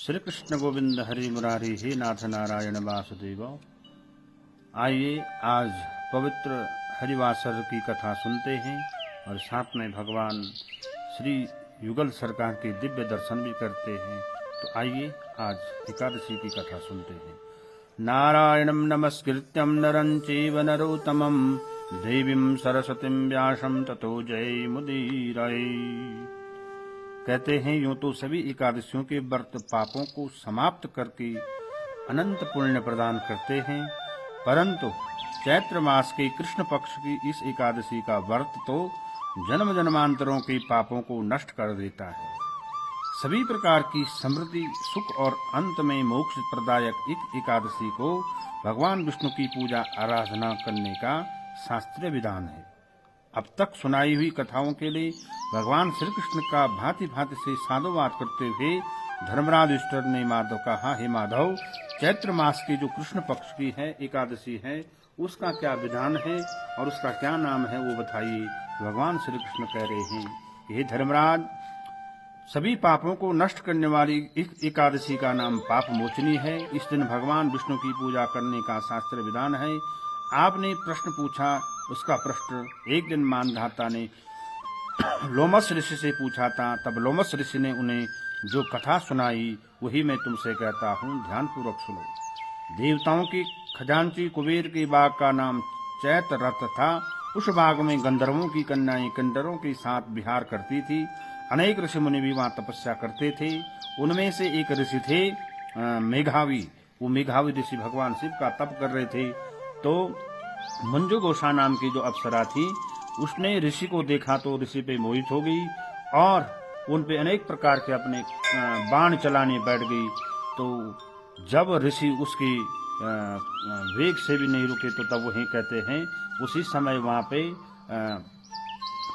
श्री कृष्ण गोविंद हरि मुरारी हे नाथ नारायण वासुदेव। आइए आज पवित्र हरिवासर की कथा सुनते हैं और साथ में भगवान श्री युगल सरकार के दिव्य दर्शन भी करते हैं। तो आइए आज एकादशी की कथा सुनते हैं। नारायणं नमस्कृत्यं नरं चैव नरोत्तमं देवीं सरस्वतीं व्यासं ततो जयमुदीरये। कहते हैं यूं तो सभी एकादशियों के व्रत पापों को समाप्त करके अनंत पुण्य प्रदान करते हैं, परंतु चैत्र मास के कृष्ण पक्ष की इस एकादशी का व्रत तो जन्म जन्मांतरों के पापों को नष्ट कर देता है। सभी प्रकार की समृद्धि, सुख और अंत में मोक्ष प्रदायक एक एकादशी को भगवान विष्णु की पूजा आराधना करने का शास्त्रीय विधान है। अब तक सुनाई हुई कथाओं के लिए भगवान श्री कृष्ण का भांति भांति से साधुवाद करते हुए धर्मराज युधिष्ठिर ने माधव कहा, हे माधव, चैत्र मास की जो कृष्ण पक्ष की है एकादशी है, उसका क्या विधान है और उसका क्या नाम है वो बताइए। भगवान श्री कृष्ण कह रहे हैं, हे धर्मराज, सभी पापों को नष्ट करने वाली एक एकादशी का नाम पाप मोचनी है। इस दिन भगवान विष्णु की पूजा करने का शास्त्र विधान है। आपने प्रश्न पूछा, उसका प्रश्न एक दिन मानधाता ने लोमस ऋषि से पूछा था। तब लोमस ऋषि ने उन्हें जो कथा सुनाई वही मैं तुमसे कहता हूँ, ध्यान पूर्वक सुनो। देवताओं की खजांची कुबेर के बाग का नाम चैत रथ था। उस बाग में गंधर्वों की कन्याएं किन्नरों के साथ विहार करती थी। अनेक ऋषि मुनि भी वहां तपस्या करते थे। उनमें से एक ऋषि थे मेघावी। वो मेघावी ऋषि भगवान शिव का तप कर रहे थे। तो मंजू घोषा नाम की जो अप्सरा थी, उसने ऋषि को देखा तो ऋषि पे मोहित हो गई और उन पे अनेक प्रकार के अपने बाण चलाने बैठ गई। तो जब ऋषि उसकी वेग से भी नहीं रुके तो तब वही कहते हैं, उसी समय वहां पे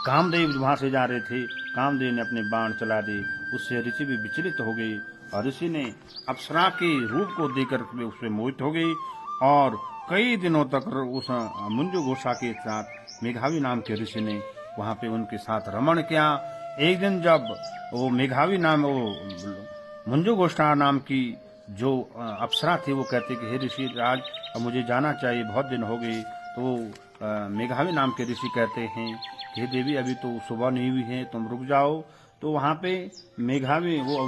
कामदेव वहां से जा रहे थे। कामदेव ने अपने बाण चला दिए, उससे ऋषि भी विचलित हो गई और ऋषि ने अप्सरा के रूप को देखकर उससे मोहित हो गई और कई दिनों तक उस मंजू घोषा के साथ मेघावी नाम के ऋषि ने वहां पे उनके साथ रमण किया। एक दिन जब वो मेघावी नाम मंजू घोषा नाम की जो अप्सरा थी वो कहते कि हे ऋषि राज, अब मुझे जाना चाहिए, बहुत दिन हो गए। तो मेघावी नाम के ऋषि कहते हैं, हे देवी, अभी तो सुबह नहीं हुई है, तुम रुक जाओ। तो वहां पे मेघावी वो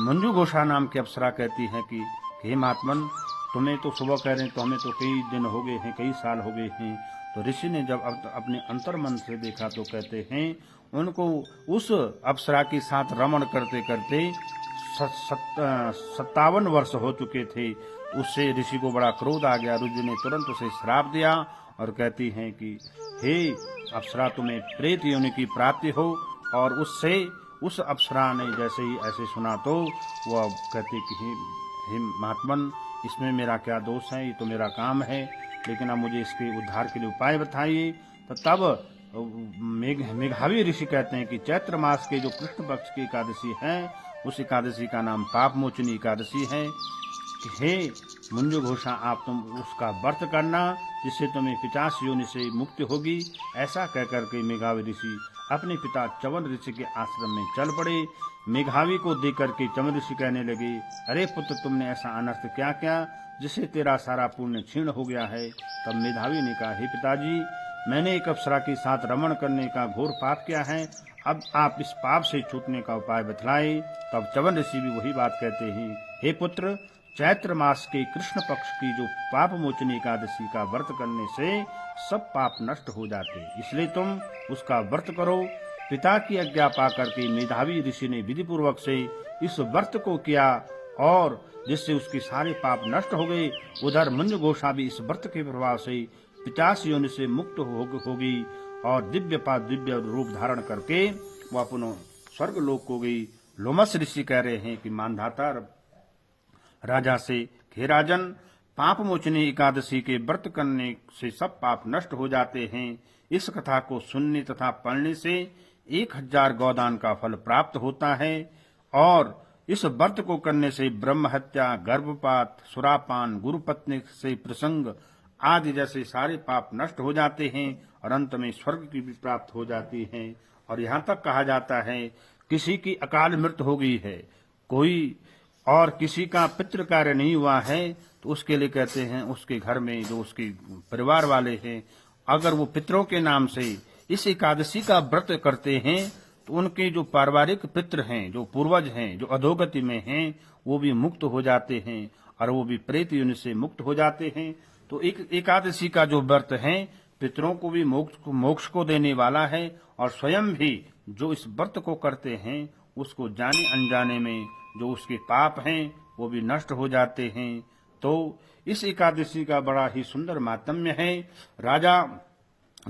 मंजू घोषा नाम की अप्सरा कहती है कि हे महात्मन, तुम्हें तो सुबह कह रहे हैं, तो हमें तो कई दिन हो गए हैं, कई साल हो गए हैं। तो ऋषि ने जब अपने अंतर्मन से देखा तो कहते हैं उनको उस अप्सरा के साथ रमण करते करते 57 वर्ष हो चुके थे। उससे ऋषि को बड़ा क्रोध आ गया। ऋषि ने तुरंत उसे श्राप दिया और कहती हैं कि हे अप्सरा, तुम्हें प्रेत योनि की प्राप्ति हो। और उससे उस अप्सरा ने जैसे ही ऐसे सुना तो वह कहती कि हे महात्मन, इसमें मेरा क्या दोष है, ये तो मेरा काम है, लेकिन अब मुझे इसके उद्धार के लिए उपाय बताइए। तो तब मेघावी ऋषि कहते हैं कि चैत्र मास के जो कृष्ण पक्ष की एकादशी है, उस एकादशी का नाम पाप मोचनी एकादशी है। कि हे मंजू घोषा, आप तुम उसका व्रत करना, जिससे तुम्हें 50 योनि से मुक्ति होगी। ऐसा कहकर के मेघावी ऋषि अपने पिता च्यवन ऋषि के आश्रम में चल पड़े। मेघावी को देख करके च्यवन ऋषि कहने लगे, अरे पुत्र, तुमने ऐसा अनर्थ क्या किया जिससे तेरा सारा पुण्य क्षीण हो गया है। तब मेघावी ने कहा, हे पिताजी, मैंने एक अप्सरा के साथ रमण करने का घोर पाप किया है। अब आप इस पाप से छूटने का उपाय बतलाएं। तब च्यवन ऋषि भी वही बात कहते हैं, हे पुत्र, चैत्र मास के कृष्ण पक्ष की जो पाप मोचनी एकादशी का व्रत करने से सब पाप नष्ट हो जाते, इसलिए तुम उसका व्रत करो। पिता की आज्ञा पा करके मेधावी ऋषि ने विधि पूर्वक से इस व्रत को किया और जिससे उसके सारे पाप नष्ट हो गए। उधर मंजू घोषा भी इस व्रत के प्रभाव से 50 योनि से मुक्त हो गई और दिव्य रूप धारण करके वह पुनः स्वर्ग लोक हो गई। लोमस ऋषि कह रहे हैं कि मानधाता राजा से, हे राजन, पाप मोचनी एकादशी के व्रत करने से सब पाप नष्ट हो जाते हैं। इस कथा को सुनने तथा पढ़ने से 1000 गौदान का फल प्राप्त होता है और इस व्रत को करने से ब्रह्म हत्या, गर्भपात, सुरापान, गुरुपत्नी से प्रसंग आदि जैसे सारे पाप नष्ट हो जाते हैं और अंत में स्वर्ग की भी प्राप्त हो जाती है। और यहाँ तक कहा जाता है, किसी की अकाल मृत्यु हो गई है, कोई और किसी का पितृ कार्य नहीं हुआ है तो उसके लिए कहते हैं उसके घर में जो उसके परिवार वाले हैं, अगर वो पितरों के नाम से इस एकादशी का व्रत करते हैं तो उनके जो पारिवारिक पितृ हैं, जो पूर्वज हैं, जो अधोगति में हैं, वो भी मुक्त हो जाते हैं और वो भी प्रेत योनि से मुक्त हो जाते हैं। तो एक एकादशी का जो व्रत है पितरों को भी मोक्ष को देने वाला है और स्वयं भी जो इस व्रत को करते हैं उसको जाने अनजाने में जो उसके पाप हैं वो भी नष्ट हो जाते हैं। तो इस एकादशी का बड़ा ही सुंदर मातम्य है। राजा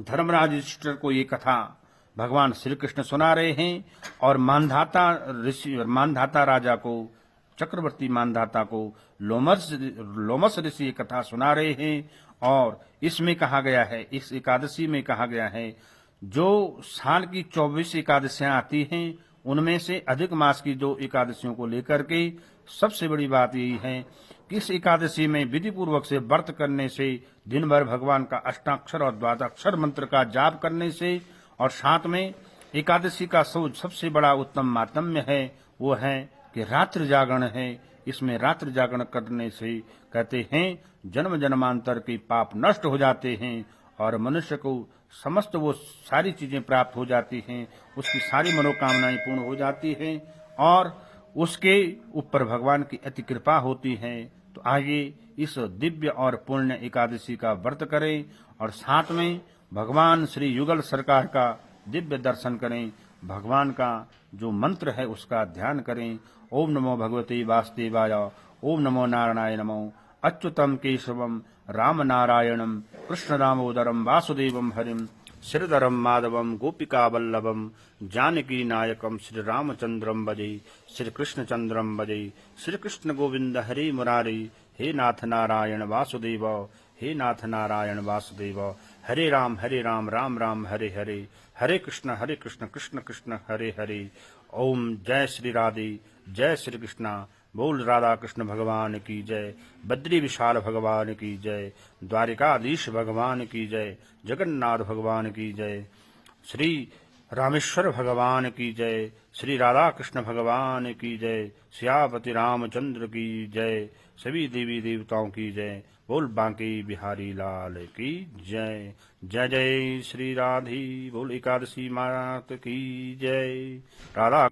धर्मराज युधिष्ठिर को ये कथा भगवान श्री कृष्ण सुना रहे हैं और मानधाता राजा को, चक्रवर्ती मानधाता को लोमस ऋषि ये कथा सुना रहे हैं। और इसमें कहा गया है, इस एकादशी में कहा गया है, जो साल की 24 एकादशियां आती हैं उनमें से अधिक मास की जो एकादशियों को लेकर के सबसे बड़ी बात यही है कि इस एकादशी में विधि पूर्वक से व्रत करने से, दिन भर भगवान का अष्टाक्षर और द्वादशाक्षर मंत्र का जाप करने से, और साथ में एकादशी का सबसे बड़ा उत्तम मातम्य है वो है कि रात्रि जागरण है। इसमें रात्रि जागरण करने से कहते हैं जन्म जन्मांतर के पाप नष्ट हो जाते हैं और मनुष्य को समस्त वो सारी चीजें प्राप्त हो जाती हैं, उसकी सारी मनोकामनाएं पूर्ण हो जाती हैं और उसके ऊपर भगवान की अति कृपा होती है। तो आइए इस दिव्य और पुण्य एकादशी का व्रत करें और साथ में भगवान श्री युगल सरकार का दिव्य दर्शन करें, भगवान का जो मंत्र है उसका ध्यान करें। ओम नमो भगवते वासुदेवाय, ओम नमो नारायणाय नमो, अच्युतम केशवम राम नारायणम कृष्ण दामोदरम वासुदेवम हरिम श्रीधरम माधवम गोपिका वल्लभम जानकी नायकम श्री रामचंद्रम भजे, श्री कृष्ण चंद्रम भजे, श्री कृष्ण गोविंद हरे मुरारी, हे नाथ नारायण वासुदेव, हे नाथ नारायण वासुदेव, हरे राम राम राम हरे हरे, हरे कृष्ण कृष्ण कृष्ण हरे हरे। ओम जय श्री राधे, जय श्री कृष्णा। बोल राधा कृष्ण भगवान की जय, बद्री विशाल भगवान की जय, द्वारिकाधीश भगवान की जय, जगन्नाथ भगवान की जय, श्री रामेश्वर भगवान की जय, श्री राधा कृष्ण भगवान की जय, सियापति रामचंद्र की जय, सभी देवी देवताओं की जय। बोल बांके बिहारी लाल की जय। जय जय श्री राधे। बोल एकादशी मात की जय। राधा